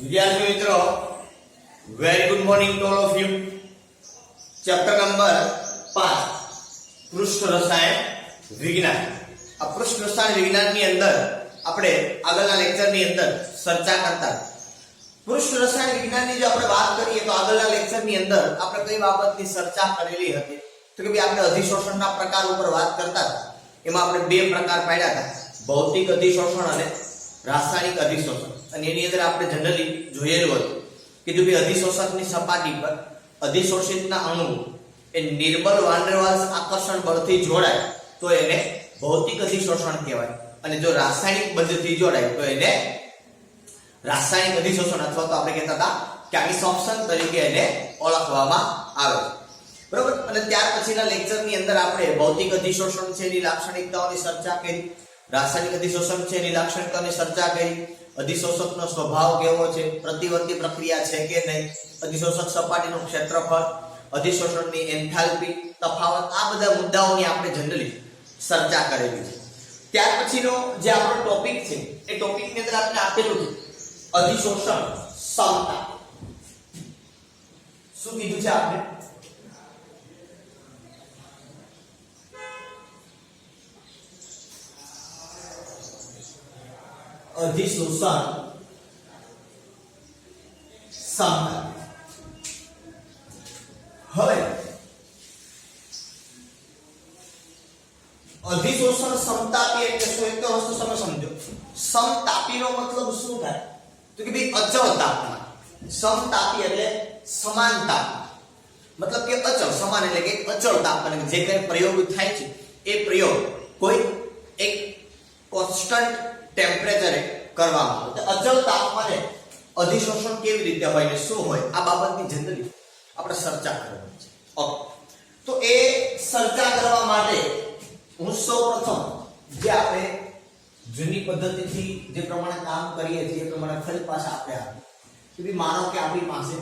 વિદ્યાર્થી મિત્રો, very good morning to all of you. Chapter number 5 પૃષ્ઠ રસાયણ વિજ્ઞાન. આ પૃષ્ઠ રસાયણ વિજ્ઞાનની અંદર આપણે આગળના લેક્ચરની અંદર ચર્ચા કરતા પૃષ્ઠ રસાયણ વિજ્ઞાનની જો આપણે વાત કરીએ તો આગળના લેક્ચરની અંદર આપણે કઈ બાબતની ચર્ચા કરેલી હતી તો કે આપણે અધિશોષણના પ્રકાર ઉપર વાત કરતા હતા. એમાં આપણે બે પ્રકાર પાડ્યા હતા, ભૌતિક અધિશોષણ અને રાસાયણિક અધિશોષણ. અને એની અંદર આપણે જનરલી જોયેલું હતું કે જો બે અધિશોષકની સપાટી પર અધિશોષિતના અણુ એ નિર્બળ વાન ડેર વાલ્સ આકર્ષણ બળથી જોડાય તો એને ભૌતિક અધિશોષણ કહેવાય, અને જો રાસાયણિક બંધથી જોડાય તો એને રાસાયણિક અધિશોષણ અથવા તો આપણે કહેતા હતા કેમિસોપ્શન તરીકે એને ઓળખવામાં આવે. બરોબર. અને ત્યાર પછીના લેક્ચરની અંદર આપણે ભૌતિક અધિશોષણ છે એની લાક્ષણિકતાઓની ચર્ચા કરી, રાસાયણિક અધિશોષણ છે એની લાક્ષણિકતાઓની ચર્ચા કરી, અધિશોષકનો સ્વભાવ કેવો છે, પ્રતિવર્તી પ્રક્રિયા છે કે નહીં, અધિશોષક સપાટીનું ક્ષેત્રફળ, અધિશોષણની એન્થાલ્પી, તફાવત, આ બધા મુદ્દાઓની આપણે જનરલી ચર્ચા કરેલી છે. ત્યાર પછીનો જે આપણો ટોપિક છે એ ટોપિકની અંદર આપણે આપેલું છે અધિશોષણ ક્ષમતા. શું કીધું છે આપણે? અધિશોષણ ક્ષમતા. હવે અધિશોષણ સમતાપી એટલે શું? એક તો વસ્તુ તમે સમજો, સમતાપીનો મતલબ શું થાય તો કે ભાઈ અચળ તાપમાન. સમતાપી એટલે સમાન તાપમાન, મતલબ કે અચળ, સમાન એટલે કે અચળ તાપમાન. જે કંઈ પ્રયોગ થાય છે એ પ્રયોગ કોઈ એક કોન્સ્ટન્ટ ટેમ્પરેચરે કરવામાં આવે. અચળ તાપમાને અધિશોષણ કેવી રીતે હોય ને શું હોય, આ બાબતની જનરલી આપણે ચર્ચા કરવાની છે. ઓકે, તો એ ચર્ચા કરવા માટે હું સૌપ્રથમ જે આપણે જૂની પદ્ધતિથી જે પ્રમાણે કામ કરીએ છીએ એ પ્રમાણે ફરી પાછા આપણે આવીએ કે ભાઈ માનો કે આપણી પાસે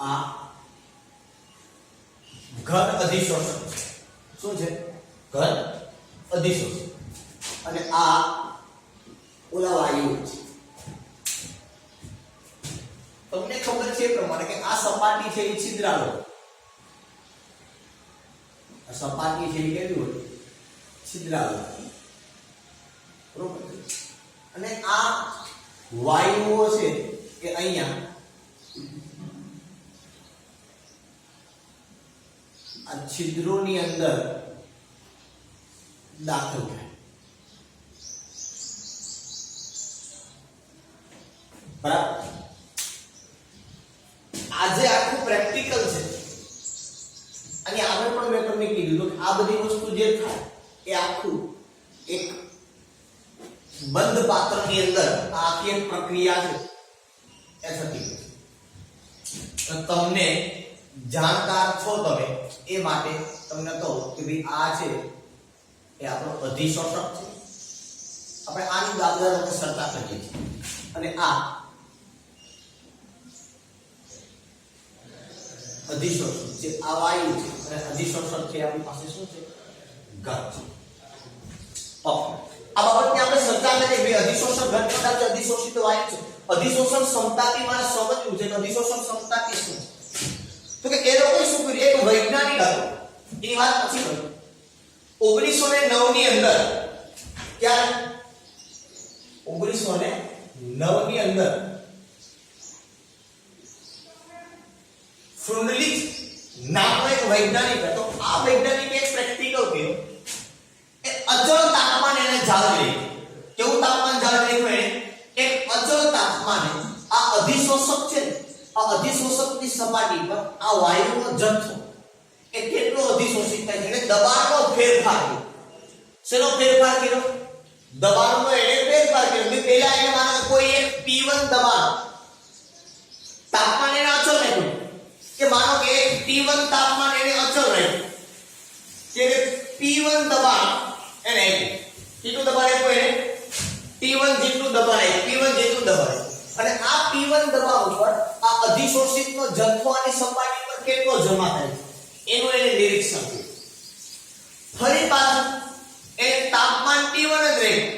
આ ઘન અધિશોષણ છે. શું છે? ઘન અધિશોષણ. અને આ ઓલા વાયુ છે. તમને ખબર છે એ પ્રમાણે કે આ સપાટી છે એ છિદ્રાળુ, આ સપાટી છે એ કેવી હોય? છિદ્રાળુ. બરોબર. અને આ વાયુઓ છે કે અહીંયા આ છિદ્રોની અંદર દાખલ થાય. બરાબર. આજે આખું પ્રેક્ટિકલ છે. અને આગળ પણ મેં તમને કીધું કે આ બધી વસ્તુ જે થાય એ આખું એક બંધ પાત્રની અંદર આખી એક પ્રક્રિયા છે એ થતી હોય. તમને જાણકાર છો તમે એ માટે તમને કહું કે ભાઈ આ છે એ આપણો અધિશોષક છે. આપણે આની દાખલા ચર્ચા કરીએ છીએ. અને આ અધિશોષક છે, આ વાયુ છે. અને અધિશોષક છે આપણી પાસે શું છે? ઘન છે. ઓકે, આ બાબતની આપણે ચર્ચા કરીએ. ભાઈ અધિશોષક ઘન પદાર્થ છે, અધિશોષિત વાયુ છે. અધિશોષણ ક્ષમતાથી મારે સમજવું છે કે અધિશોષણ ક્ષમતાથી શું છે. તો કે એ લોકોએ શું કર્યું? એક વૈજ્ઞાનિક હતો, એની વાત પછી કરું. 1909 ની અંદર, ક્યારે? 1909 ની અંદર ફ્રુન્ડલિચ નામનો એક વૈજ્ઞાનિક હતો. આ વૈજ્ઞાનિકે એક પ્રેક્ટિકલ કર્યું. એ અચળ તાપમાન એને જાળવી રાખ્યું. કેવું તાપમાન જાળવી રાખ્યું એને? એક અચળ તાપમાને આ અધિશોષક છે ને, આ અધિશોષકની સપાટી પર આ વાયુનો જથ્થો એ કેટલો અધિશોષિત થાય છે એટલે દબાણનો ફેરફાર કર્યો. શેનો ફેરફાર કર્યો? દબાણનો એને ફેરફાર કર્યો. પહેલા એને માનો કોઈ એક P1 દબાણ, તાપમાન એને અચળ રાખ્યું કે માનો કે એક T1 તાપમાન એને અચળ રાખ્યું કે P1 દબાણ એને આપ્યું. કેટલું દબાણ આપ્યું એને? T1 જેટલું દબાણ આપ્યું, P1 જેટલું દબાણ. અને આ P1 દબાણ ઉપર આ અધિશોષિતનો જથ્થો આની સપાટી પર કેટલો જમા થાય છે એનું એને નિરીક્ષણ કર્યું. ફરી પાછું એને તાપમાન T1 જ રહ્યું,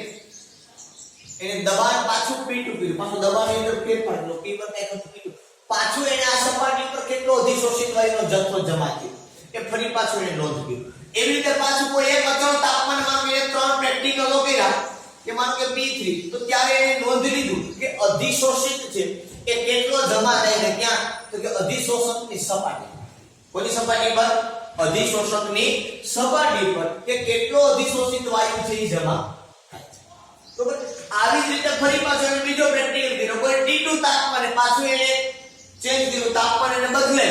એને દબાણ પાછું P2 કર્યું, પાછું દબાણની અંદર ફેરફાર કર્યો, P1 ને P2, પાછું એને આ સપાટી પર કેટલો અધિશોષિત વાયુનો જથ્થો જમા થયો એ ફરી પાછું એને નોંધ કર્યું. એવી રીતે પાછું કોઈ એક અચળ તાપમાન માનો કે 3 પ્રેક્ટિકલો કર્યા કે માનો કે P3, તો ત્યારે એને નોંધ લીધું કે અધિશોષિત છે એ કેટલો જમા થાય છે ક્યાં, તો કે અધિશોષકની સપાટી. કોની સપાટી પર? અધિશોષકની સપાટી પર કે કેટલો અધિશોષિત વાયુ છે એ જમા થાય છે. બરોબર. આવી જ રીતે ફરી પાછો એને બીજો પ્રેક્ટિકલ કર્યો, કોઈ T2 તાપમાને પાછું એને ચેન્જ કર્યું, તાપમાન એને બદલે,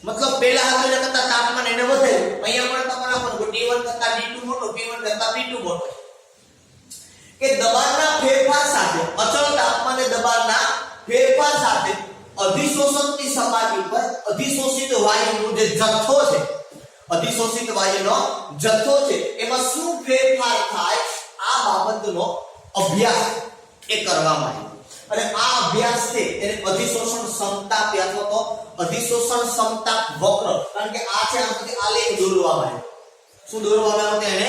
મતલબ પહેલા હતું એના કરતા તાપમાન એને વધેલું. અહીંયા પણ તમારા પર T1 કરતા T2 મોટો, P1 કરતા P2 મોટો, કે દબાણના ફેરફાર સાથે, અચળ તાપમાને દબાણના ફેરફાર સાથે અધિશોષકની સપાટી પર અધિશોષિત વાયુનો જે જથ્થો છે, અધિશોષિત વાયુનો જથ્થો છે એમાં શું ફેરફાર થાય આ બાબતનો અભ્યાસ એ કરવામાં આવ્યો. અને આ અભ્યાસ છે એને અધિશોષણ ક્ષમતા અથવા તો અધિશોષણ ક્ષમતા વક્ર, કારણ કે આ છે આમાંથી આલેખ દોરવામાં આવ્યો. શું દોરવામાં આવ્યો? એને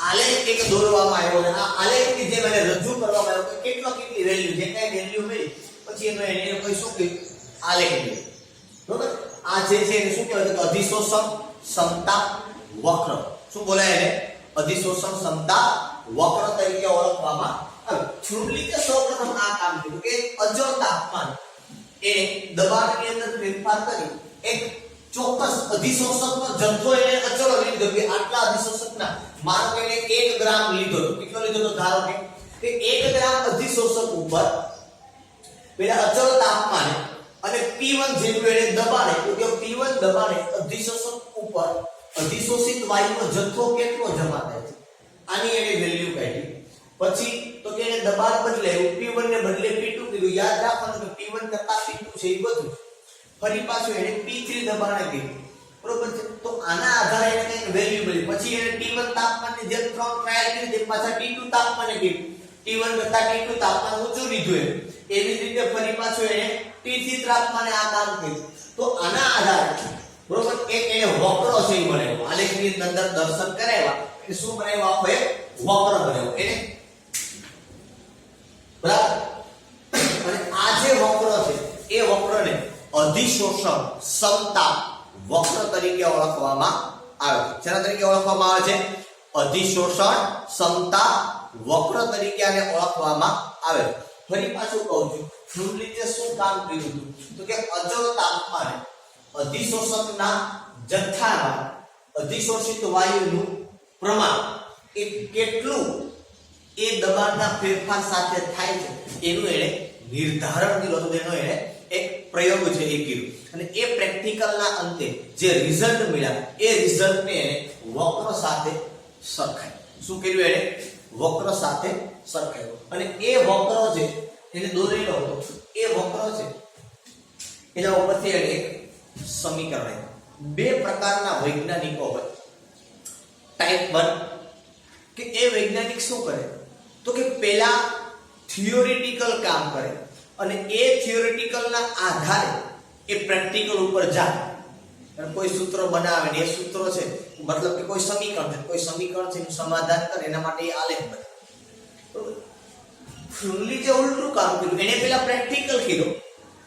આલેખ એક દોરવામાં આવ્યો અને આ આલેખની જેમ એને રજૂ કરવામાં આવ્યો કે કેટલી વેલ્યુ, જે કઈ વેલ્યુ મળી પછી એનો એને કોઈ શું કહ્યું? આલેખ કહ્યું. બરોબર. આ જે છે એને શું કહેવાય? તો અધિશોષણ ક્ષમતા વક્ર. શું બોલાય એને? અધિશોષણ ક્ષમતા વક્ર તરીકે ઓળખવામાં આવે. છુંડલીએ સૌપ્રથમ આ કામ કર્યું કે અચળ તાપમાન એ દબાણની અંદર ફેરફાર કરી એક ચોક્કસ અધિશોષકનો જથ્થો એને અચળ લીધો કે આટલા અધિશોષકના, માનો કે એને 1 ગ્રામ લીધો. કેટલો લીધો? તો ધારો કે 1 ગ્રામ અધિશોષક ઉપર પેલા અચળ તાપમાને અને P1 જેટલું એને દબાણે, તો કે P1 દબાણે અધિશોષક ઉપર અધિશોષિત વાયુનો જથ્થો કેટલો જમા થાય છે આની એને વેલ્યુ કાઢી. પછી તો કે એને દબાણ બદલાયું, P1 ને બદલે P2 કીધું. યાદ રાખવાનું કે P1 કરતા P2 છે એ બધું. ફરી પાછું એને P3 દબાણે કીધું. બરોબર છે. તો આના આધારે એને કંઈક વેલ્યુ મળી. પછી એને T1 તાપમાનની જેમ 3 ટ્રાયલ કરી દે, પાછા T2 તાપમાને કીધું. T1 કરતા T2 તાપમાન ઊંચું લીધું એમ. એવી રીતે ફરી પાછું એને T3 તાપમાને આ કામ કર્યું. તો આના આધારે બરોબર એક એને વક્ર છે એ બનાવ્યો. આલેખની અંદર દર્શન કરાવ્યા એટલે શું બનાવ્યું? આખો એક વક્ર બનાવ્યો એને. બરાબર. અને આ જે વક્ર છે એ વક્રને અધિશોષણ ક્ષમતા વક્ર તરીકે ઓળખવામાં આવે છે. જેના તરીકે ઓળખવામાં આવે છે? અધિશોષણ ક્ષમતા વક્ર તરીકે આને ઓળખવામાં આવે છે. ફરી પાછું કહું છું, છુંડલીએ શું કામ કર્યું હતું? તો કે અચળ તાપમાને અધિશોષકના જથ્થામાં અધિશોષિત વાયુનું પ્રમાણ એ કેટલું એ દબાણના ફેરફાર સાથે થાય છે એનું એને નિર્ધારણ કર્યું હતું. એનો એને એક પ્રયોગ છે એ કર્યો અને એ પ્રેક્ટિકલના અંતે જે રિઝલ્ટ મળ્યા એ રિઝલ્ટને એને વક્ર સાથે સરખાવ્યું. શું કર્યું? એને વક્ર સાથે સરખાવ્યું. અને એ વક્ર છે એને દોરેલો હતો. એ વક્ર છે એના ઉપરથી એને એક સમીકરણ આવ્યું. બે પ્રકારના વૈજ્ઞાનિકો હોય. ટાઈપ 1 કે એ વૈજ્ઞાનિક શું કરે? તો કે પહેલા થિયોરિટિકલ કામ કરે અને એ થિયોરિટિકલના આધારે એ પ્રેક્ટિકલ ઉપર જાય. કોઈ સૂત્ર બનાવે ને એ સૂત્રો છે મતલબ કે કોઈ સમીકરણ છે, કોઈ સમીકરણ છે એનું સમાધાન કરે એના માટે એ આલેખ બને. બરોબર. ફ્યુલી જે ઉલટું કામ કર્યું, એને પહેલા પ્રેક્ટિકલ કર્યો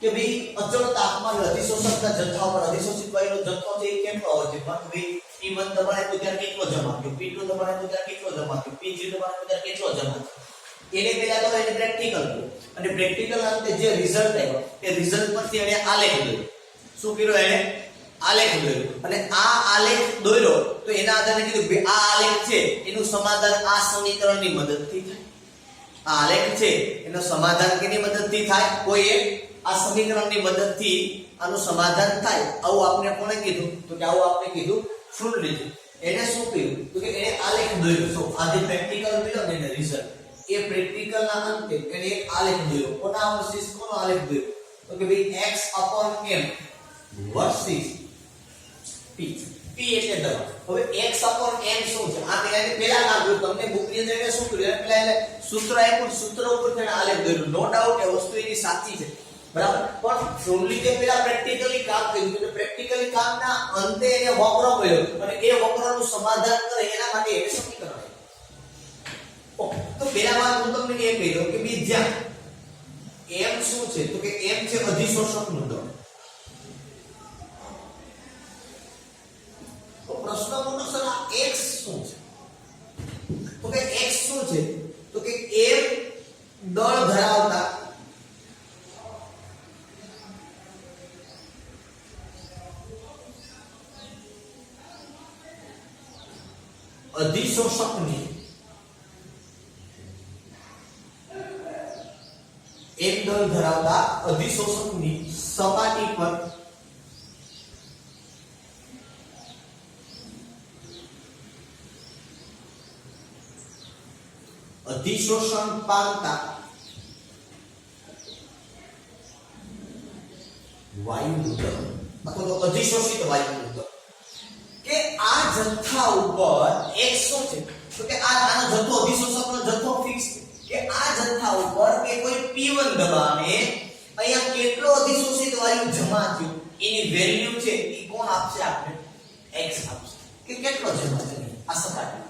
કે ભાઈ અચળ તાપમાન અધિશોષકના જથ્થા પર અધિશોષિત વાયુનો જથ્થો છે એ કેટલો હોય છે? પણ ભાઈ T1 દબાણે તો ત્યારે કેટલો જમા થયો, P2 દબાણે તો ત્યારે કેટલો જમા થયો, P3 દબાણે તો ત્યારે કેટલો જમા થયો. એને પહેલા તો એને પ્રેક્ટિકલ કર્યું અને પ્રેક્ટિકલ અંતે જે રિઝલ્ટ આવ્યો એ રિઝલ્ટ પરથી એને આલેખ દોર્યો. શું કર્યું? એને આલેખ દોર્યો. અને આ આલેખ દોર્યો તો એના આધારે કીધું કે આ આલેખ છે એનું સમાધાન આ સમીકરણની મદદથી થાય. આ આલેખ છે એનું સમાધાન કેની મદદથી થાય? કોઈ એક આ સમીકરણની મદદથી આનું સમાધાન થાય. આવું આપણે કોણે કીધું? તો કે આવું આપણે કીધું ફ્રુડલી. એને શું કર્યું? તો કે એને આલેખ દોર્યો. તો આ જે પ્રેક્ટિકલ મળ્યો ને એને રિઝલ્ટ, એ પ્રેક્ટિકલના અંતે એને એક આલેખ દોર્યો. કોના વર્સિસ કોનો આલેખ દોર્યો? તો કે ભાઈ x/m વર્સિસ p. p એટલે દબાણ. હવે x/m શું છે? આ પહેલા ના જોયું તમને બુકની અંદર શું કર્યું? પહેલા એટલે સૂત્ર આપ્યું, સૂત્ર ઉપર તેને આલેખ દોર્યો. નો ડાઉટ એ વસ્તુ એની સાચી છે. બરાબર પણ ફ્રુડલી જે પેલા પ્રેક્ટિકલી કામ કર્યું એટલે પ્રેક્ટિકલી કામના અંતે એને વક્ર મળ્યો અને એ વક્રનું સમાધાન કરે એના માટે એક સમીકરણ તો પેલા વાત હું તમને એ કહી દઉં કે બીજા m શું છે તો કે m છે અધિશોષકનું દળ તો પ્રશ્ન મોટો સર આ x શું છે તો કે x શું છે તો કે m દળ ધરાવતા અધિશોષકની એક દળ ધરાવતા અધિશોષકની સપાટી પર અધિશોષણ પામતા વાયુનું દળ અથવા તો અધિશોષિત વાયુનું દળ કે આ જથ્થા ઉપર x શું છે તો કે આનો જથ્થો અધિશોષકનો જથ્થો ફિક્સ કે આ જથ્થા ઉપર કે કોઈ p1 દબાણે અહીંયા કેટલો અધિશોષિત વાયુ જમા થયો એની વેલ્યુ છે એ કોણ આપશે આપણે x આપશે કે કેટલો જમા થયો આ સપાટી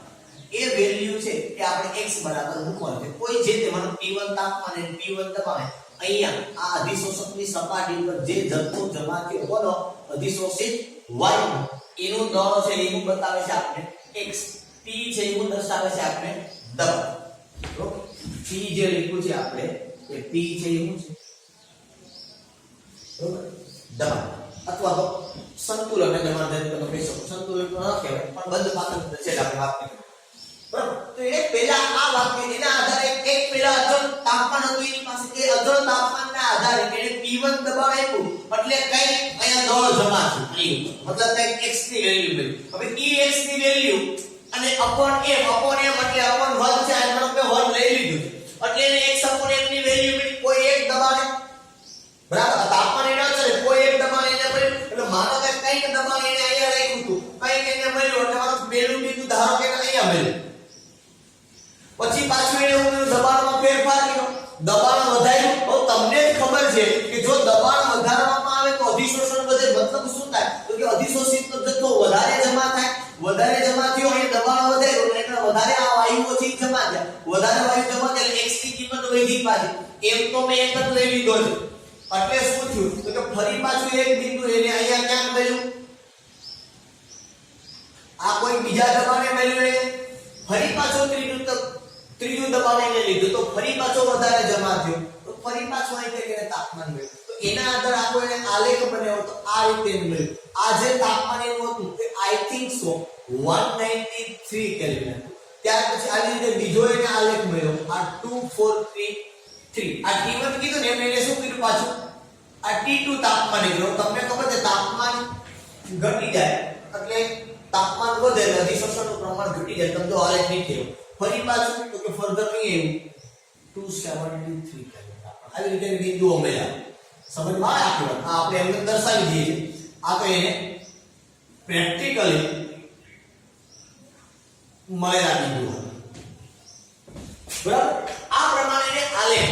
એ વેલ્યુ છે એ આપણે x બરાબર મૂકવાનું છે કોઈ જે તેમાંનો p1 તાપમાન અને p1 દબાણે અહીંયા આ અધિશોષકની સપાટી પર જે જથ્થો જમા થયો બોલો અધિશોષિત વાયુ એનું દળ છે એવું બતાવે છે આપણે x p છે એવું દર્શાવે છે આપણે દબાણ ઓકે p જે લખ્યું છે આપણે એ p છે એવું છે બરોબર દબાણ અથવા તો સંતુલન ને દબાણ જેમ તમે કહી શકો સંતુલન તો ન કહેવાય પણ બંધ પાત્ર છે આપણે વાત કરીએ બરાબર તો એને પહેલા આ વાક્ય એના આધારે એક પહેલા અચળ તાપમાન હતું એની પાસે એ અચળ તાપમાનના આધારે એને p1 દબાણ આપ્યું એટલે કઈ અહીંયા દળ જમા થયું મતલબ કઈ x ની વેલ્યુ મળી હવે એ x ની વેલ્યુ અને અપોન m એટલે અપોન 1 છે આ આપણે 1 લઈ લીધું એટલે એને x અપોન m ની વેલ્યુ મળી કોઈ એક દબાણે બરાબર તાપમાન એના છે કોઈ એક દબાણ એને મળ્યું એટલે માનો કે કઈક દબાણ એને અહીંયા રાખ્યું હતું કઈક એને મળ્યું એટલે મારો પહેલું બિંદુ ધારો કે અહીંયા મળ્યું પછી પાછું એને હું દબાણમાં ફેરફાર કર્યો દબાણ વધાર્યું તો તમને જ ખબર છે કે જો દબાણ વધારવામાં આવે તો અધિશોષણ વધે મતલબ શું થાય તો કે અધિશોષિતનો જથ્થો વધારે જમા થાય વધારે જમા થયો અને દબાણ વધે એટલે વધારે આ વાયુઓ છે જમા થાય વધારે વાયુ જમા થાય એટલે x ની કિંમત વધી પાછી એમ તો મેં એક જ લઈ લીધો છે એટલે શું થયું તો કે ફરી પાછું એક બિંદુ એને અહીંયા ક્યાં મળ્યું આ કોઈ બીજા દબાણે મળ્યું એને ફરી પાછો ત્રીજું દબાણ એને લીધું તો ફરી પાછો વધારે જમા થયો તો ફરી પાછો અહીં કે તાપમાન મળ્યું તો એના આધારે આપણે એને આલેખ બનાવ્યો તો આ રીતે મળ્યું આ જે તાપમાન એનું હતું તે આઈ થિંક સો 193 કેલ્વિન ત્યાર પછી આ રીતે બીજો એને આલેખ મળ્યો આ 2433 આ T1 કીધું ને એને શું કીધું પાછું આ T2 તાપમાન કીધું તમને ખબર છે તાપમાન ઘટી જાય એટલે તાપમાન વધે એટલે અધિશોષણનું પ્રમાણ ઘટી જાય તમે જો આલેખ નહીં થયો ફરી પાછું તો કે ફર્ધર નહીં આવ્યું 273 કેલ્વિન આવી રીતે બિંદુઓ મળ્યા સમજમાં આવે આ આપણે એમને દર્શાવી દઈએ આ તો એને પ્રેક્ટિકલી મળેલા બિંદુઓ બરાબર આ પ્રમાણે એને આલેખ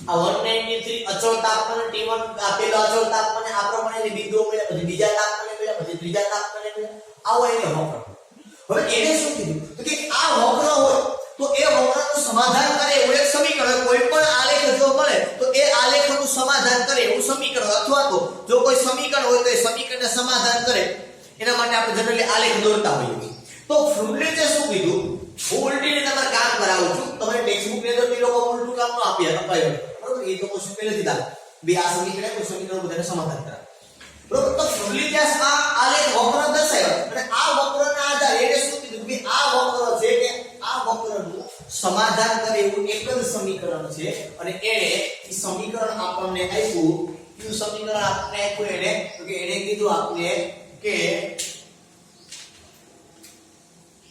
આ 193 અચળ તાપમાન T1 આપેલો અચળ તાપમાને આ પ્રમાણે બિંદુઓ મળ્યા પછી બીજા તાપમાને મળ્યા પછી ત્રીજા તાપમાને મળ્યા આવો એને વક્ર હવે એને શું કીધું તો કે આ વક્ર હોય તો એ વક્રનું સમાધાન કરે એવું એક સમીકરણ કોઈ પણ આલેખ જો મળે તો એ આલેખનું સમાધાન કરે એવું સમીકરણ અથવા તો જો કોઈ સમીકરણ હોય તો એ સમીકરણને સમાધાન કરે એના માટે આપણે જનરલી આલેખ દોરતા હોઈએ તો ફ્રુડલીચે શું કીધું હું ઉલટીને તમારે કામ કરાવું છું તમે ટેક્સ્ટબુક ની અંદર લોકો ઉલટું કામ ન આપ્યા અપાયો બરોબર એ તો ક્વેશ્ચન પહેલેથી દા બે આ સમીકરણ કોઈ સમીકરણ બધાને સમાધાન કરાવે બરોબર તો ફ્રુડલીચે આ આલેખ વક્ર દર્શાવ્યો અને આ વક્રના આધારે એને શું કીધું કે આ વક્ર છે કે આ વક્રનું સમાધાન કરે એવું એક જ સમીકરણ છે અને એને એ સમીકરણ આપણને આપ્યું કયું સમીકરણ આપણને આપ્યું એને તો કે એને કીધું આપણે કે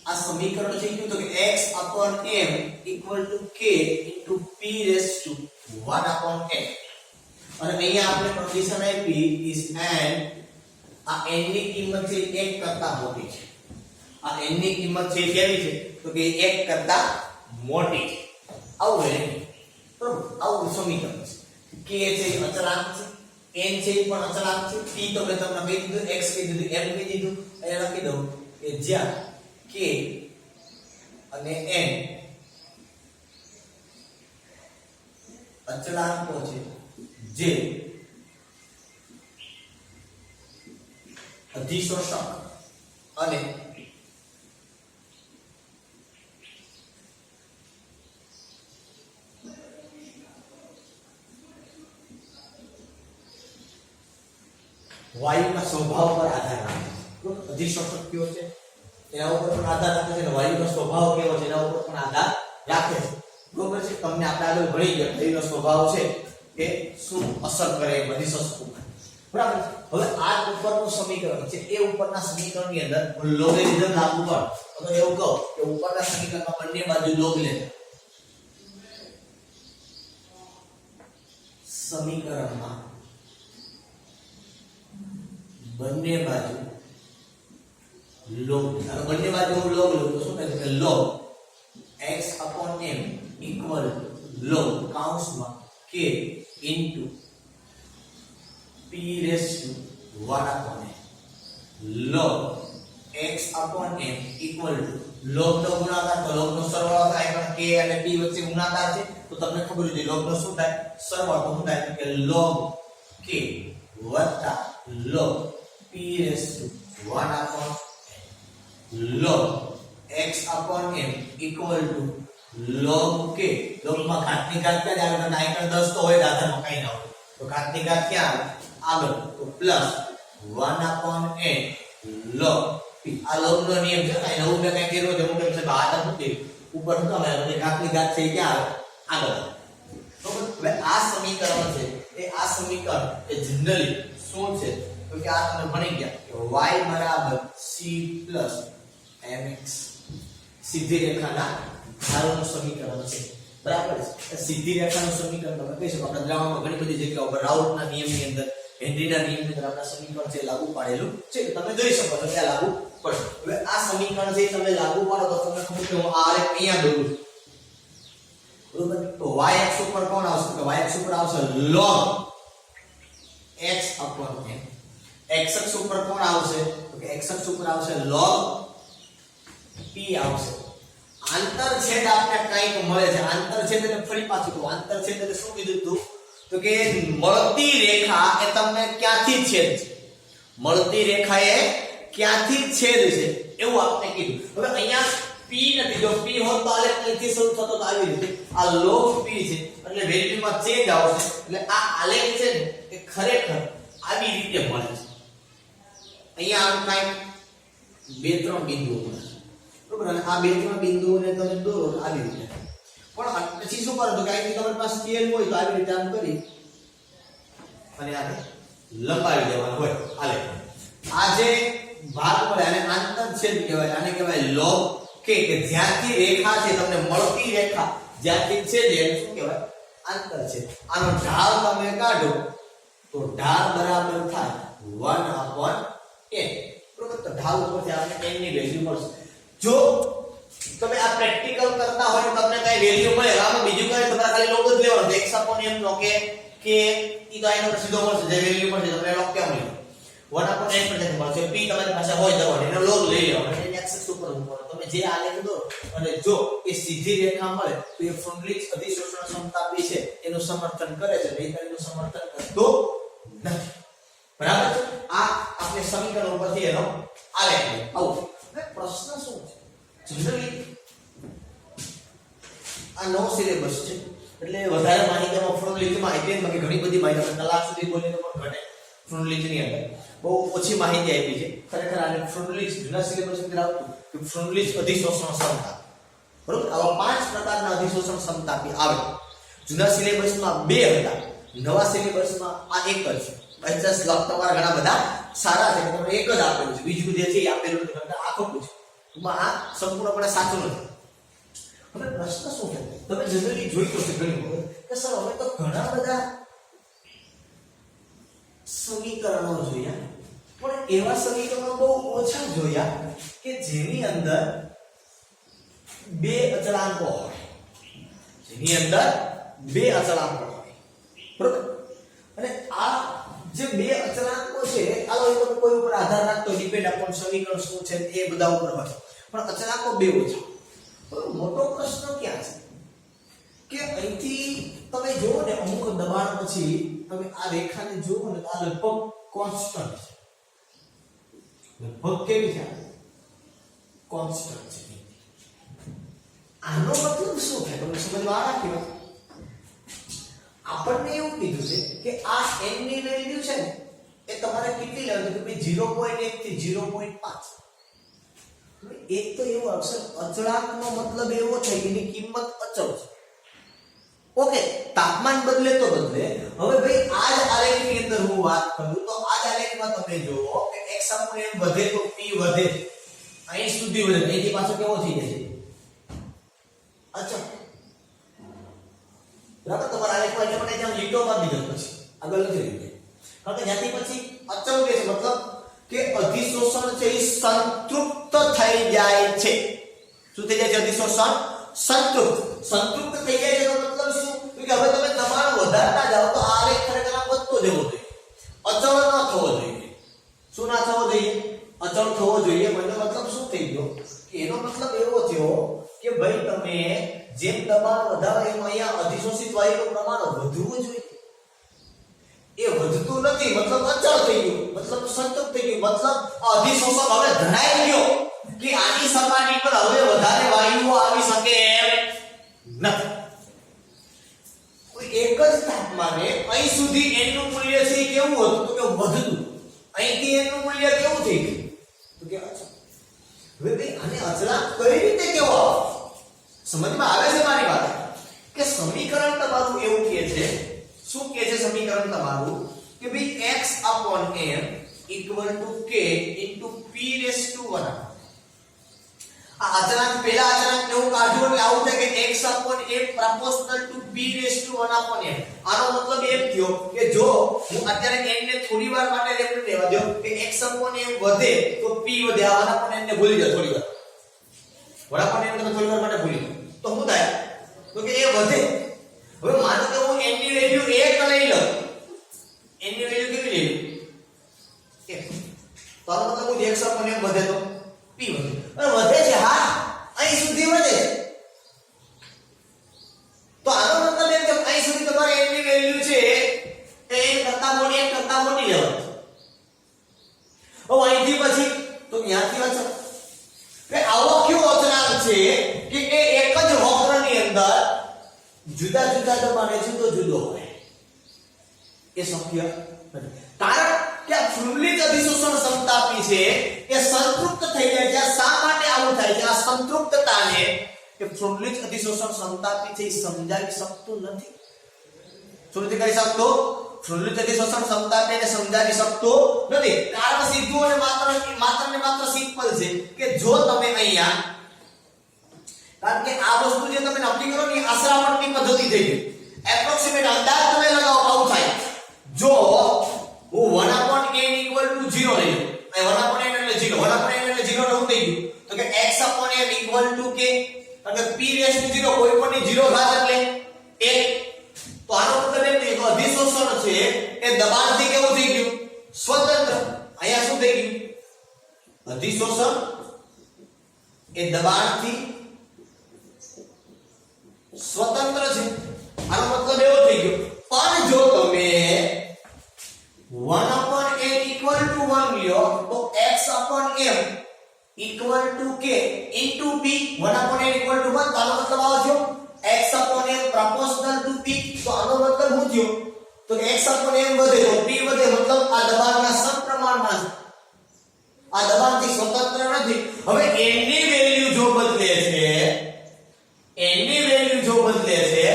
આ સમીકરણ છે કયું તો કે x upon m equal to k into p raised to 1 upon n અને અહીંયા આપણે કન્ડિશન આપી is n આ n ની કિંમત છે 1 કરતા મોટી છે આ n ની કિંમત છે કેવી છે તો કે 1 કરતા મોટી છે આવું બરાબર આવું સમીકરણ છે k છે એ અચળાંક છે, n છે એ પણ અચળાંક છે, p તો મેં તમને કહી દીધું, x કહી દીધું, m કહી દીધું. અહીંયા લખી દઉં કે જ્યાં k અને n અચળાંકો છે જે અધિશોષક અને વાયુના સ્વભાવ પર આધાર રાખે છે. અધિશોષક કયો છે એના ઉપર પણ આધાર રાખે છે અને વાયુનો સ્વભાવ કેવો છે એના ઉપર પણ આધાર રાખે છે. બરોબર છે. તમને આપણે આગળ ભણી ગયા વાયુનો સ્વભાવ છે કે શું અસર કરે અધિશોષક ઉપર. બરાબર છે. હવે આ ઉપરનું સમીકરણ છે એ ઉપરના સમીકરણની અંદર લોગેરિધમ લાગુ કરો તો એવું કહો કે ઉપરના સમીકરણમાં બંને બાજુ લોગ લે. સમીકરણમાં બંને બાજુ લોગ, અને બંને બાજુ હું લોગ લઉં તો શું થાય કે log x upon m equal log કાઉન્સમાં k into p raised to 1 upon m log x upon m equal to log નો ગુણાકાર તો log નો સરવાળો થાય પણ k અને p વચ્ચે ગુણાકાર છે તો તમને ખબર છે log નો શું થાય સરવાળો શું થાય કે log k વત્તા log p raised to 1 upon log x upon m equal to log k. log માં ઘાતની ઘાત ક્યાં આવે તો આઈકન 10 તો હોય દાખલામાં કઈ ના હોય તો ઘાતની ઘાત ક્યાં આવે આગળ તો plus 1 upon n log p. આ log નો નિયમ છે આ નવું મેં કઈ કર્યો છે મોટે છે બહાર નથી ઉપર શું આવે તો ઘાતની ઘાત છે ક્યાં આવે આગળ. તો હવે આ સમીકરણ છે એ આ સમીકરણ એ જનરલી શું છે તો કે આ તમે ભણી ગયા કે y બરાબર c plus mx સીધી રેખાના ઢાળનું સમીકરણ છે. બરાબર છે. સીધી રેખાનું સમીકરણ તમે કહી શકો આપણા દ્રાવણમાં ઘણી બધી જગ્યાઓ પર રાઉટના નિયમની અંદર હેનરીના નિયમની અંદર આપણા સમીકરણ છે લાગુ પાડેલું છે તમે જોઈ શકો છો ત્યાં લાગુ પડશે. હવે આ સમીકરણ છે તમે લાગુ પાડો તો તમને ખબર કે હું આ આલેખ અહીંયા દોરું બરોબર. તો y અક્ષ ઉપર કોણ આવશે તો y અક્ષ ઉપર આવશે log x upon m. x અક્ષ ઉપર કોણ આવશે તો કે x અક્ષ ઉપર આવશે log p આવશે. આંતરછેદ આપણે કંઈક મળે છે. આંતરછેદ એટલે ફરી પાછું કહું આંતરછેદ એટલે શું કીધું તું તો કે મળતી રેખા એ તમને ક્યાંથી છેદ છે મળતી રેખા એ ક્યાંથી છેદ છે એવું આપણે કીધું. હવે અહીંયા p નથી જો p હોત તો આલેખ અહીંથી શરૂ થતો તો આવી રીતે આ log p છે એટલે વેલ્યુમાં ચેન્જ આવશે એટલે આ આલેખ છે ને એ ખરેખર આવી રીતે મળે છે. અહીંયા આમ કાંઈક બે ત્રણ બિંદુઓ મળે બરોબર અને આ બે ત્રણ બિંદુઓને તમે દોરો આવી રીતે પણ પછી શું કરો તો કે અહીંથી તમારી પાસે સ્કેલ હોય તો આવી રીતે આમ કરી અને આને લંબાવી દેવાનું હોય આલે આ જે ભાગ મળે આને આંતરછેદ કહેવાય. આને કહેવાય log k કે જ્યાંથી રેખા છે તમને મળતી રેખા જ્યાંથી છેદે એને શું કહેવાય આંતરછેદ. આનો ઢાળ તમે કાઢો તો ઢાળ બરાબર થાય 1 upon n બરોબર. તો ઢાળ ઉપરથી આપણે n ની વેલ્યુ મળશે. જો તમે આ પ્રેક્ટિકલ કરતા હોય તો તમને કઈ વેલ્યુ મળે આમાં બીજું કઈ તમારે ખાલી લોગ જ લેવાનો છે x upon m નો કે ઈ તો આનો સીધો મળશે જે વેલ્યુ મળશે તમને લોગ કેમ મળે 1 upon n પર જતું મળશે p તમારી પાસે હોય જવાનો એનો લોગ લઈ લેવાનો એટલે x અક્ષ ઉપર મૂકવાનો. તમે જે આલેખ દો અને જો એ સીધી રેખા મળે તો એ ફ્રુન્ડલીચ અધિશોષણ સમતાપી છે એનું સમર્થન કરે છે નહીંતર એનું સમર્થન કરતો નથી. બરાબર છે. આ આપણે સમીકરણ ઉપરથી એનો આલેખ આવું. હવે પ્રશ્ન શું છે જનરલી આ નો સિલેબસ છે એટલે વધારે માહિતીમાં ફ્રુન્ડલીચમાં માહિતી ઘણી બધી માહિતી આપણે કલાક સુધી બોલીને પણ ઘટે. ફ્રુન્ડલીચની અંદર બહુ ઓછી માહિતી આપી છે. ખરેખર આને ફ્રુન્ડલીચ જૂના સિલેબસ અંદર આવતું કે ફ્રુન્ડલીચ અધિશોષણ સમતા બરોબર. આવા 5 પ્રકારના અધિશોષણ સમતાપી આવે. જૂના સિલેબસમાં 2 હતા નવા સિલેબસમાં આ એક જ છે. બસ તમારા ઘણા બધા સારા છે તમને એક જ આપેલું છે બીજું જે છે એ આપેલું નથી તમને આખો પૂછ્યું ટૂંકમાં આ સંપૂર્ણપણે સાચું નથી. હવે પ્રશ્ન શું છે તમે જનરલી જોઈ તો છે ઘણી વખત કે સર અમે તો ઘણા બધા સમીકરણો જોયા પણ એવા સમીકરણો બહુ ઓછા જોયા કે જેની અંદર બે અચળાંકો હોય જેની અંદર બે અચળાંકો હોય બરોબર. અને આ જે બે અચળાંકો છે આલો એ તો કોઈ ઉપર આધાર રાખતો ડિપેન્ડ અપોન સમીકરણ શું છે એ બધા ઉપર હોય, પણ અચળાંકો બે છે. બરોબર. મોટો પ્રશ્ન ક્યાં છે કે અહીંથી તમે જુઓ ને અમુક દબાણ પછી તમે આ રેખાને જુઓ ને આ લગભગ કોન્સ્ટન્ટ છે. લગભગ કેવી છે? કોન્સ્ટન્ટ છે. આનો મતલબ શું થાય તમને સમજમાં આવ્યું? આપણને એવું કીધું છે કે આ n ની વેલ્યુ છે ને એ તમારે કેટલી લેવાની છે? કે 0.1 થી 0.5. એક તો એવું આવશે અચળાંકનો મતલબ એવો છે કે એની કિંમત અચળ છે. ઓકે, તાપમાન બદલે તો બદલે. હવે ભાઈ આ જ આલેખની અંદર હું વાત કરું તો આ જ આલેખમાં તમે જુઓ કે x અપોન m વધે તો p વધે, અહીં સુધી વધે, અહીંથી પાછો કેવો થઈ જશે? અચળ. બરાબર. તમારા આલેખમાં એટલે મને જેમ લીટોમાં બીજો પછી આગળ લખી દઈએ. કારણ કે ત્યાંથી પછી અચળ કે છે મતલબ કે અધિશોષણ છે એ સંતૃપ્ત થઈ જાય છે. શું થઈ જાય છે? અધિશોષણ સંતૃપ્ત થઈ જાય છે. એનો મતલબ શું? કે હવે તમે દબાણ વધારતા જાઓ તો આ આલેખ ખરેખર આમ વધતો જવો જોઈએ, અચળ ન થવો જોઈએ. શું ના થવો જોઈએ? અચળ થવો જોઈએ. એનો મતલબ શું થઈ ગયો? કે એનો મતલબ એવો થયો કે ભાઈ તમે જેમ દબાણ વધારો એમ અહીંયા અધિશોષિત વાયુનું પ્રમાણ વધવું જોઈએ. એ વધતું નથી, મતલબ અચળ થઈ ગયું, મતલબ સંતૃપ્ત થઈ ગયું, મતલબ અધિશોષક હવે ધરાઈ ગયો કે આની સપાટી પર હવે વધારે વાયુઓ આવી શકે એમ નથી. કોઈ એક જ તાપમાને અહીં સુધી n નું મૂલ્ય છે એ કેવું હતું? તો કે વધતું. અહીંથી n નું મૂલ્ય કેવું થઈ ગયું? તો કે અચળ. હવે ભાઈ આને અચળાંક કઈ રીતે કેવો આવે? સમજમાં આવે છે મારી વાત? કે સમીકરણ તમારું એવું કહે છે, શું કહે છે સમીકરણ તમારું? કે ભાઈ x upon m equal to k into p raised to 1. આ અચળાંક પેલા અચળાંક એવું કાઢ્યું એટલે આવું થાય કે x upon m proportional to p raised to 1 upon m. આનો મતલબ એમ થયો કે જો હું અત્યારે n ને થોડી વાર માટે રેફરન્સ લેવા દઉં કે x upon m વધે તો p વધે. આ 1 upon n ને ભૂલી જાઓ થોડી વાર. 1 upon n તમે થોડી વાર માટે ભૂલી જાઓ તો શું થાય? તો કે એ વધે. હવે માનો કે હું n ની વેલ્યુ 1 લઈ લઉં, n ની વેલ્યુ કેવી લઈ લઉં? 1. તો આનો મતલબ હું x upon m વધે તો p વધે. અને વધે છે, હા, અહીં સુધી વધે. તો આનો મતલબ એમ કે અહીં સુધી તમારે n ની વેલ્યુ છે એ n કરતા મોટી લેવાની. હવે અહીંથી પછી તો ત્યાંથી અચળ. કે આવો કયો અચળાંક છે કે એ એક જ વક્રની અંદર જુદા જુદા દબાણે જુદો જુદો હોય? એ શક્ય નથી. કારણ કે આ ફ્લુઇડ અધિશોષણ સમતાપી છે એ સંતૃપ્ત થઈ જાય છે. શા માટે આવું થાય છે? આ સંતૃપ્તતાને કે ફ્લુઇડ અધિશોષણ સમતાપી છે એ સમજાવી શકતું નથી. શું નથી કરી શકતો? ફ્લુઇડ અધિશોષણ સમતાપીને સમજાવી શકતો નથી. કારણ સીધું અને માત્ર સિમ્પલ છે કે જો તમે અહીંયા, કારણ કે આ વસ્તુ જે તમે નક્કી કરો ને આશરામણની પદ્ધતિ થઈ ગઈ, એપ્રોક્સિમેટ અંદાજ તમે લગાવો આવું થાય. જો હું 1 upon n equal to 0 લઈ લઉં, અહીં 1 upon n એટલે 0, 1 upon n એટલે 0 ને શું થઈ ગયું? તો કે x upon m equal to k, કારણ કે p raised to 0 કોઈ પણ ની 0 ઘાત એટલે 1. તો આનો મતલબ એમ કે અધિશોષણ છે એ દબાણથી કેવું થઈ ગયું? સ્વતંત્ર. અહીંયા શું થઈ ગયું? અધિશોષણ એ દબાણથી સ્વતંત્ર છે. આનો મતલબ એવો થઈ ગયો. પણ જો તમે 1 upon n equal to 1 લ્યો તો x upon m equal to k into p. 1 upon n equal to 1 તો આનો મતલબ આવો થયો x upon m proportional to p. તો આનો મતલબ શું થયો? તો x upon m વધે તો p વધે, મતલબ આ દબાણના સમપ્રમાણમાં છે, આ દબાણથી સ્વતંત્ર નથી. હવે n ની વેલ્યુ જો બદલે છે, n ની વેલ્યુ જો બદલે છે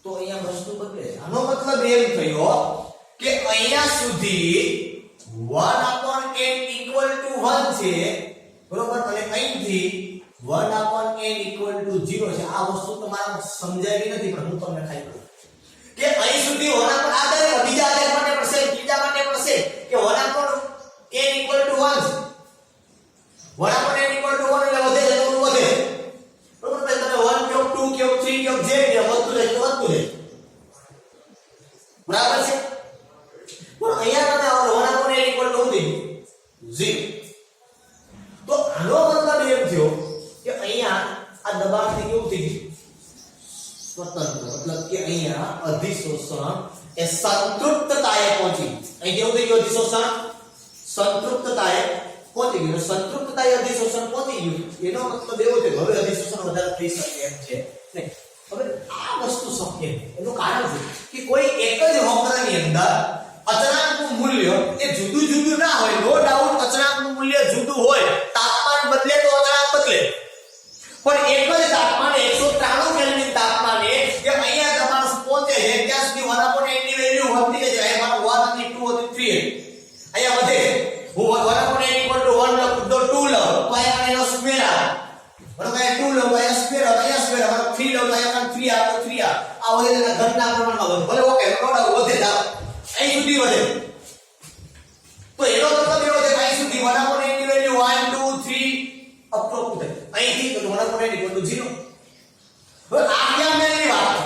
તો અહીંયા વસ્તુ બદલે છે. આનો મતલબ એમ થયો કે અહીંયા સુધી 1 upon n equal to 1 છે, બરોબર, અને અહીંથી 1 upon n equal to 0 છે. આ વસ્તુ તમારા સમજાવી નથી પણ હું તમને ખાઈ કહું કે અહીં સુધી 1 upon આ દરેક બીજા આલેખ માટે પડશે, ત્રીજા માટે પડશે કે 1 upon n equal to 1 છે. 1 upon n equal to 1 એટલે વધે છે તો વધે, બરોબર. તમે 1 ક્યુબ 2 ક્યુબ 3 ક્યુબ જે વધતું જાય તો વધતું જાય. એ સંતૃપ્તતાએ પહોંચી. અહીં કેવું થઈ ગયું અધિશોષણ? સંતૃપ્તતાએ પહોંચી ગયું. સંતૃપ્તતાએ અધિશોષણ પહોંચી ગયું એનો મતલબ એવો છે કે હવે અધિશોષણ વધારે થઈ શકે એમ છે નહીં. હવે આ વસ્તુ શક્ય એનું કારણ છે કે કોઈ એક જ વક્રની અંદર અચળાંકનું મૂલ્ય એ જુદું જુદું ના હોય. નો ડાઉટ અચળાંકનું મૂલ્ય જુદું હોય, તાપમાન બદલે તો અચળાંક બદલે, પણ એક જ તાપમાન 193 કેલ્વિન તાપમાને કે અહીંયા તમારું પહોંચે છે ત્યાં સુધી 1/8 ની વેલ્યુ વધતી જાય. અહીંયા 1 હતી 2 હતી 3 અહીંયા વધે. હું 1/8 = 1 લખું તો 2 લઉં તો અહીંયા એનો સ્ક્વેર આવે. બરાબર? અહીંયા 2 લઉં તો અહીંયા સ્ક્વેર આવે, અહીંયા સ્ક્વેર આવે. 3 લઉં તો અહીંયા 3 આવે તો 3 આવે. આ વધે તેના ઘનના પ્રમાણમાં વધે. ભલે ઓકે નો ડાઉટ વધે જાવ અહીં સુધી વધે. તો એનો મતલબ એવો છે કે અહીં સુધી 1/8 ની વેલ્યુ 1 2 3 અપ ટુ અહીંથી તો 1/8 = 0. હવે આ ક્યાં મેળવી વાત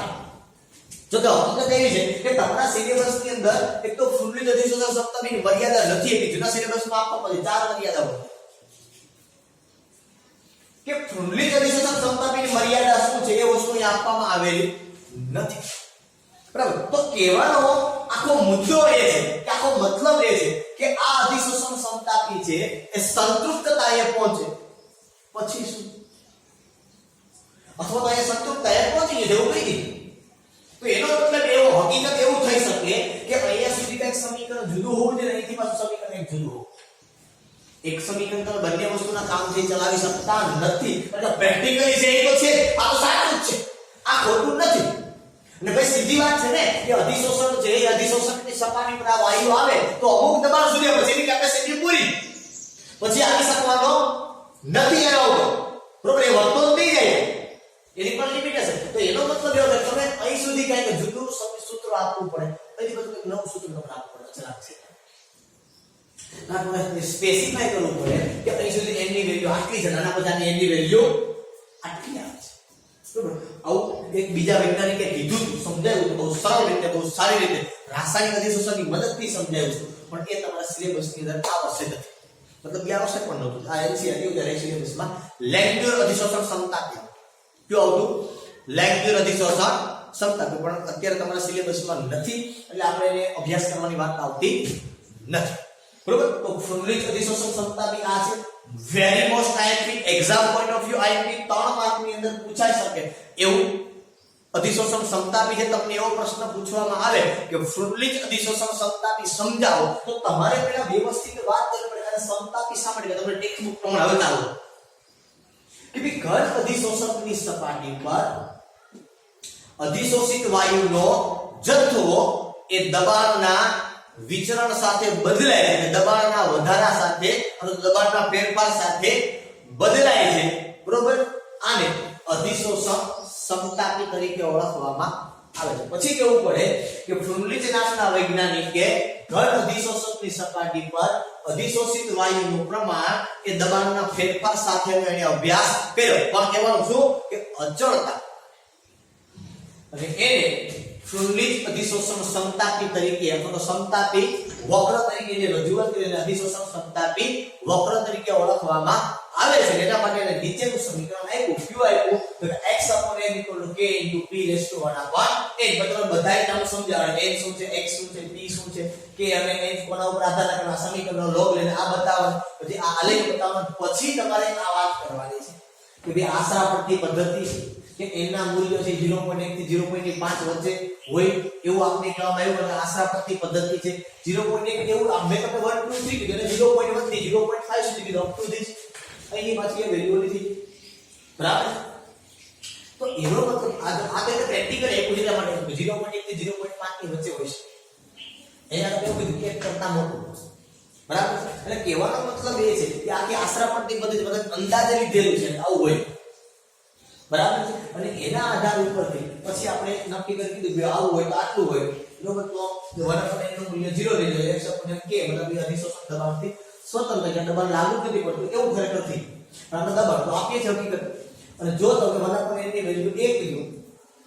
જો તો હકીકત એવી છે કે તમારા સિલેબસ ની અંદર એક તો ફૂલની અધિશોષણ ક્ષમતાની મર્યાદા નથી. એક જૂના સિલેબસમાં આપવામાં આવી 4 મર્યાદાઓ કે ફૂલની અધિશોષણ ક્ષમતાની મર્યાદા શું છે એ વસ્તુ અહીં આપવામાં આવેલી નથી. બરાબર? તો કહેવાનો આખો મુદ્દો એ છે કે આખો મતલબ એ છે કે આ અધિશોષણ ક્ષમતાની છે એ સંતૃપ્તતાએ પહોંચે પછી શું? અથવા તો એ સંતૃપ્તતાએ પહોંચી ગઈ એવું કહી દીધું. તો એનો મતલબ એવો હકીકત એવું થઈ શકે કે અહીંયા સુધી કંઈક સમીકરણ જુદું હોવું જોઈએ, અહીંથી પાછું સમીકરણ કંઈક જુદું હોવું. એક સમીકરણ તમે બંને વસ્તુના કામ જે ચલાવી શકતા નથી. એટલે પ્રેક્ટિકલી છે એ તો છે, આ તો સાચું જ છે, આ ખોટું નથી. અને ભાઈ સીધી વાત છે ને કે અધિશોષણ છે એ અધિશોષણની સપાટી પર આ વાયુ આવે તો અમુક દબાણ સુધી પછીની કેપેસિટી પૂરી પછી આવી શકવાનો નથી એનો ઉપર. બરોબર? એ વધતો જ નહીં જાય, એની પણ લિમિટેશન. તો એનો મતલબ એવો કે તમે અહીં સુધી કંઈક જુદું સૂત્ર આપવું પડે, અહીંથી બધું કંઈક નવું સૂત્ર તમને આપવું પડે. અચળાંક છે આપણે સ્પેસિફાઈ કરવું પડે કે અહીં સુધી n ની વેલ્યુ આટલી છે, નાના બધાની n ની વેલ્યુ આટલી આવે છે. બરોબર? આવું એક બીજા વૈજ્ઞાનિકે કીધું, સમજાવ્યું તો બહુ સરળ રીતે, બહુ સારી રીતે રાસાયણિક અધિશોષણની મદદથી સમજાવ્યું છે, પણ એ તમારા સિલેબસની અંદર આવશ્યક નથી. મતલબ એ આવશ્યક પણ નહોતું. આ એનસીઆરટી ઉદાહરણ સિલેબસમાં લેંગ્યુલર અધિશોષણ ક્ષમતા કયું આવતું? લેંગ્યુલર અધિશોષણ ક્ષમતા, પણ અત્યારે તમારા સિલેબસમાં નથી એટલે આપણે એને અભ્યાસ કરવાની વાત આવતી નથી. બરોબર? તો ફૂલની અધિશોષણ ક્ષમતા બી આ છે. Very most IMP exam point of view IMP 3 mark ની અંદર પૂછાઈ શકે એવું અધિશોષણ ક્ષમતા બી છે. તમને એવો પ્રશ્ન પૂછવામાં આવે કે ફૂલની અધિશોષણ ક્ષમતા બી સમજાવો તો તમારે પહેલા વ્યવસ્થિત વાત કરવી પડે. અને ક્ષમતા બી શા માટે તમને ટેક્સ્ટ બુક પ્રમાણે હવે ચાલો કે ભઈ ઘન અધિશોષકની સપાટી પર અધિશોષિત વાયુનો જથ્થો એ દબાણના વિચરણ સાથે બદલાય છે. દબાણના વધારા સાથે અને દબાણના ફેરફાર સાથે બદલાય છે. બરોબર? આને અધિશોષણ ક્ષમતા તરીકે ઓળખવામાં આવે છે. પછી કેવું પડે કે ફ્રુનલીચ નામના વૈજ્ઞાનિકે ઘન અધિશોષકની સપાટી પર અધિશોષિત વાયુનું પ્રમાણ એ દબાણના ફેરફાર સાથેનો એને અભ્યાસ કર્યો. પણ કહેવાનું શું કે અચળતા અને એને ફ્રુનલીચ અધિશોષણ ક્ષમતાપી તરીકે અથવા તો ક્ષમતાપી વક્ર તરીકે જે રજૂઆત કરીને અધિશોષણ ક્ષમતાપી વક્ર તરીકે ઓળખવામાં આવે છે. એના માટે એને નીચેનું સમીકરણ આપ્યું. ક્યુ આપ્યું તો x n = k * p ⁻⁴ એ મતલબ બધાય નામ સમજાવે. n શું છે, x શું છે, p શું છે, k અને n કોના ઉપર આધાર રાખીને સમીકરણનો લોગ લઈને આ બતાવવાનું, પછી આ આલેખ બતાવવાનું, પછી તમારે આ વાત કરવાની છે કે ભાઈ આશરાપટ્ટી પદ્ધતિ કે એના મૂલ્યો છે 0.1 થી 0.5 વચ્ચે હોય એવું આપણે કહેવામાં આવ્યું. અને આશરાપટ્ટી પદ્ધતિ છે 0.1 એવું મેં તમને 1 2 3 કીધું, અને 0.1 થી 0.5 સુધી કીધું અપ ટુ ધીસ અહીંની પાછી એ વેલ્યુ લીધી. બરાબર? તો એનો મતલબ આ તો પ્રેક્ટિકલ એક ઉદાહરણ માટે 0.1 થી 0.5 ની વચ્ચે હોય છે. એના કેવું કીધું કે એક કરતા મોટું. બરાબર? એટલે કહેવાનો મતલબ એ છે કે આખી આશરાપટ્ટી પદ્ધતિ બધા અંદાજે લીધેલું છે આવું હોય. બરાબર છે? અને એના આધાર ઉપરથી પછી આપણે નક્કી કરી દીધું કે આવું હોય તો આટલું હોય. બરોબર? તો 1/n નું મૂલ્ય 0 લઈ લો. x / k મતલબ એ અધિશોષણ દબાણથી સ્વતંત્ર છે. દબાણ લાગુ નથી પડતું એવું ખરેખર નથી. આપણે દબાણ તો આપીએ છીએ હકીકત. અને જો તમે 1/n ની વેલ્યુ 1 લીધું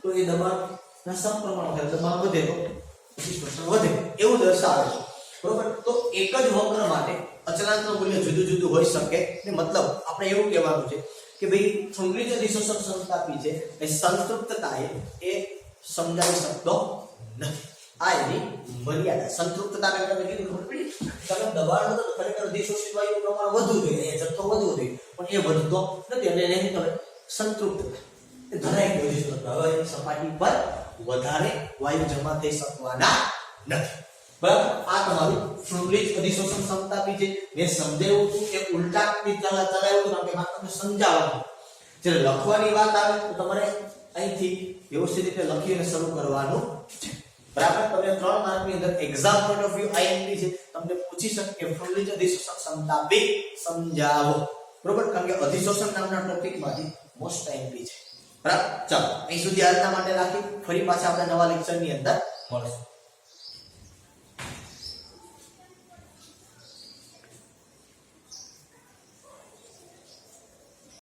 તો એ દબાણના સમપ્રમાણમાં દબાણ વધે તો અધિશોષણ વધે એવું દર્શાવે છે. બરોબર? તો એક જ વક્ર માટે અચળાંકનું મૂલ્ય જુદું જુદું હોઈ શકે. ને મતલબ આપણે એવું કહેવાનું છે કે ભાઈ ફ્રુનલીચ અધિશોષણ ક્ષમતાપી છે એ સંતૃપ્તતાએ એ સમજાવી શકતો નથી. આ એની મર્યાદા. સંતૃપ્તતા એટલે તમે કીધું ખબર પડી, તમે દબાણ હતો તો ખરેખર અધિશોષિત વાયુનું પ્રમાણ વધવું જોઈએ, એ જથ્થો વધવો જોઈએ, પણ એ વધતો નથી અને એને તમે સંતૃપ્તતા એ ધરાય ગયું છે. હવે એની સપાટી પર વધારે વાયુ જમા થઈ શકવાના નથી. બરાબર, આ તમારું ફ્લુઇડ અધિશોષણ ક્ષમતા બી છે. મેં સમજાવ્યું હતું કે ઉલટા ચલાવ્યું હતું કારણ કે માત્ર તમને સમજાવવાનું. જ્યારે લખવાની વાત આવે તો તમારે અહીંથી વ્યવસ્થિત રીતે લખીને શરૂ કરવાનું છે. બરાબર, તમે 3 માર્કની અંદર exam point of view IMP છે, તમને પૂછી શકે કે ફ્લુઇડ અધિશોષણ ક્ષમતા બી સમજાવો. બરોબર, કારણ કે અધિશોષણ નામના ટોપિકમાંથી મોસ્ટ આઈએમપી છે. બરાબર, ચાલો અહીં સુધી આજના માટે રાખી, ફરી પાછા આપણે નવા લેક્ચરની અંદર મળશું.